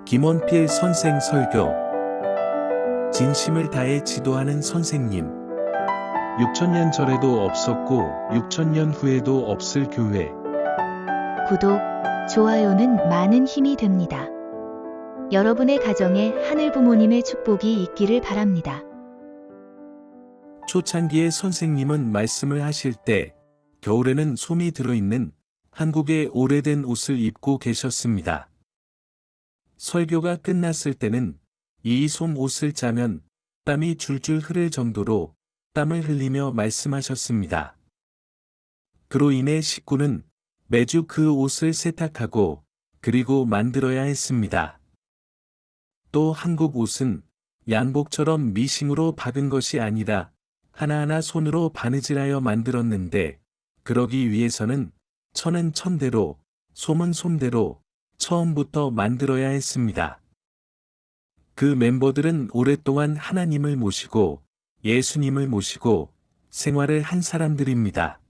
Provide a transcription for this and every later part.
김원필 선생 설교. 진심을 다해 지도하는 선생님. 6천년 전에도 없었고 6천년 후에도 없을 교회. 구독, 좋아요는 많은 힘이 됩니다. 여러분의 가정에 하늘 부모님의 축복이 있기를 바랍니다. 초창기에 선생님은 말씀을 하실 때 겨울에는 솜이 들어있는 한국의 오래된 옷을 입고 계셨습니다. 설교가 끝났을 때는 이 솜 옷을 짜면 땀이 줄줄 흐를 정도로 땀을 흘리며 말씀하셨습니다. 그로 인해 식구는 매주 그 옷을 세탁하고 그리고 만들어야 했습니다. 또 한국 옷은 양복처럼 미싱으로 박은 것이 아니라 하나하나 손으로 바느질하여 만들었는데 그러기 위해서는 천은 천대로, 솜은 솜대로 처음부터 만들어야 했습니다. 그 멤버들은 오랫동안 하나님을 모시고 예수님을 모시고 생활을 한 사람들입니다.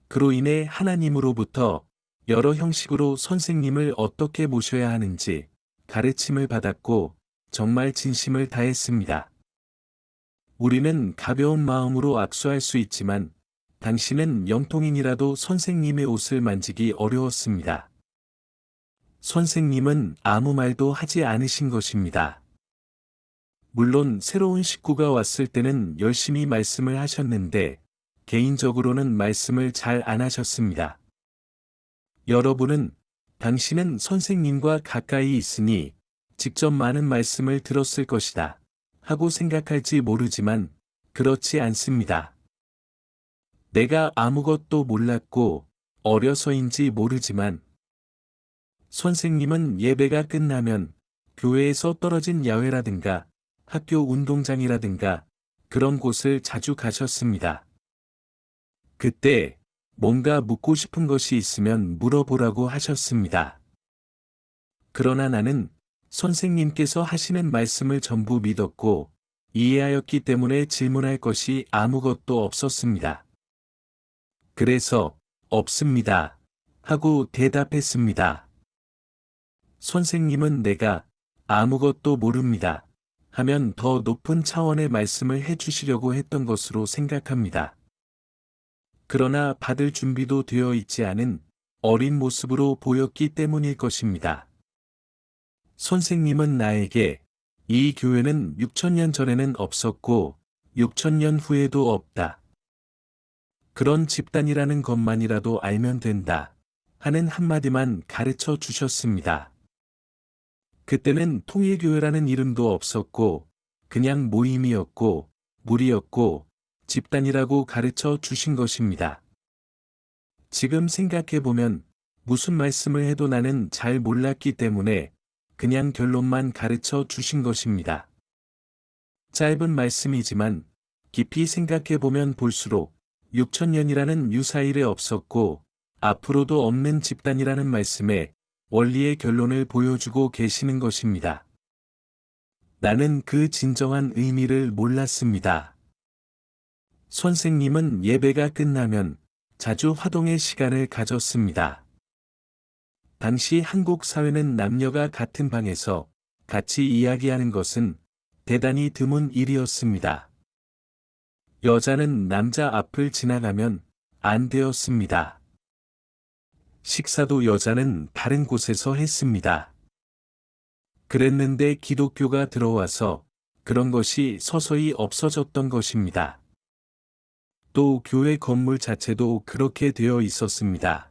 그로 인해 하나님으로부터 여러 형식으로 선생님을 어떻게 모셔야 하는지 가르침을 받았고 정말 진심을 다했습니다. 우리는 가벼운 마음으로 악수할 수 있지만 당신은 영통인이라도 선생님의 옷을 만지기 어려웠습니다. 선생님은 아무 말도 하지 않으신 것입니다. 물론 새로운 식구가 왔을 때는 열심히 말씀을 하셨는데 개인적으로는 말씀을 잘 안 하셨습니다. 여러분은 당신은 선생님과 가까이 있으니 직접 많은 말씀을 들었을 것이다 하고 생각할지 모르지만 그렇지 않습니다. 내가 아무것도 몰랐고 어려서인지 모르지만 선생님은 예배가 끝나면 교회에서 떨어진 야외라든가 학교 운동장이라든가 그런 곳을 자주 가셨습니다. 그때 뭔가 묻고 싶은 것이 있으면 물어보라고 하셨습니다. 그러나 나는 선생님께서 하시는 말씀을 전부 믿었고 이해하였기 때문에 질문할 것이 아무것도 없었습니다. 그래서 없습니다 하고 대답했습니다. 선생님은 내가 아무것도 모릅니다 하면 더 높은 차원의 말씀을 해주시려고 했던 것으로 생각합니다. 그러나 받을 준비도 되어 있지 않은 어린 모습으로 보였기 때문일 것입니다. 선생님은 나에게 이 교회는 6천년 전에는 없었고 6천년 후에도 없다. 그런 집단이라는 것만이라도 알면 된다 하는 한마디만 가르쳐 주셨습니다. 그때는 통일교회라는 이름도 없었고 그냥 모임이었고 무리였고 집단이라고 가르쳐 주신 것입니다. 지금 생각해보면 무슨 말씀을 해도 나는 잘 몰랐기 때문에 그냥 결론만 가르쳐 주신 것입니다. 짧은 말씀이지만 깊이 생각해보면 볼수록 6천년이라는 유사일에 없었고 앞으로도 없는 집단이라는 말씀에 원리의 결론을 보여주고 계시는 것입니다. 나는 그 진정한 의미를 몰랐습니다. 선생님은 예배가 끝나면 자주 화동의 시간을 가졌습니다. 당시 한국 사회는 남녀가 같은 방에서 같이 이야기하는 것은 대단히 드문 일이었습니다. 여자는 남자 앞을 지나가면 안 되었습니다. 식사도 여자는 다른 곳에서 했습니다. 그랬는데 기독교가 들어와서 그런 것이 서서히 없어졌던 것입니다. 또 교회 건물 자체도 그렇게 되어 있었습니다.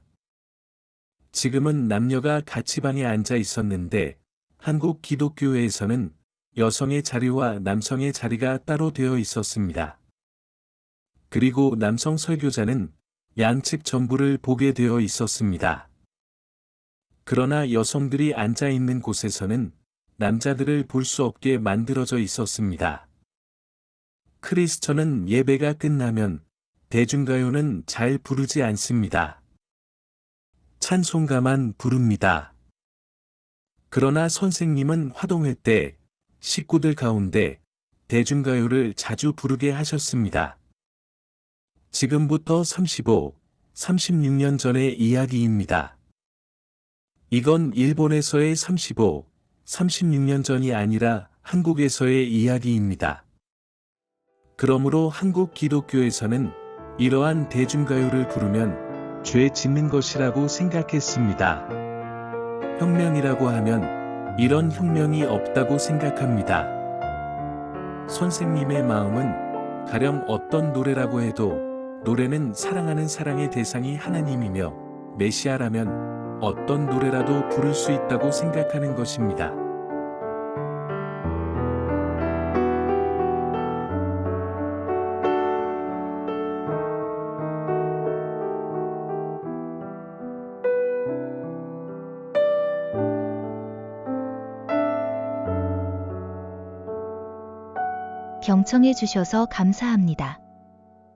지금은 남녀가 같이 방에 앉아 있었는데 한국 기독교회에서는 여성의 자리와 남성의 자리가 따로 되어 있었습니다. 그리고 남성 설교자는 양측 전부를 보게 되어 있었습니다. 그러나 여성들이 앉아 있는 곳에서는 남자들을 볼 수 없게 만들어져 있었습니다. 크리스천은 예배가 끝나면 대중가요는 잘 부르지 않습니다. 찬송가만 부릅니다. 그러나 선생님은 화동회 때 식구들 가운데 대중가요를 자주 부르게 하셨습니다. 지금부터 36년 전의 이야기입니다. 이건 일본에서의 35, 36년 전이 아니라 한국에서의 이야기입니다. 그러므로 한국 기독교에서는 이러한 대중가요를 부르면 죄 짓는 것이라고 생각했습니다. 혁명이라고 하면 이런 혁명이 없다고 생각합니다. 선생님의 마음은 가령 어떤 노래라고 해도 노래는 사랑하는 사랑의 대상이 하나님이며 메시아라면 어떤 노래라도 부를 수 있다고 생각하는 것입니다. 경청해 주셔서 감사합니다.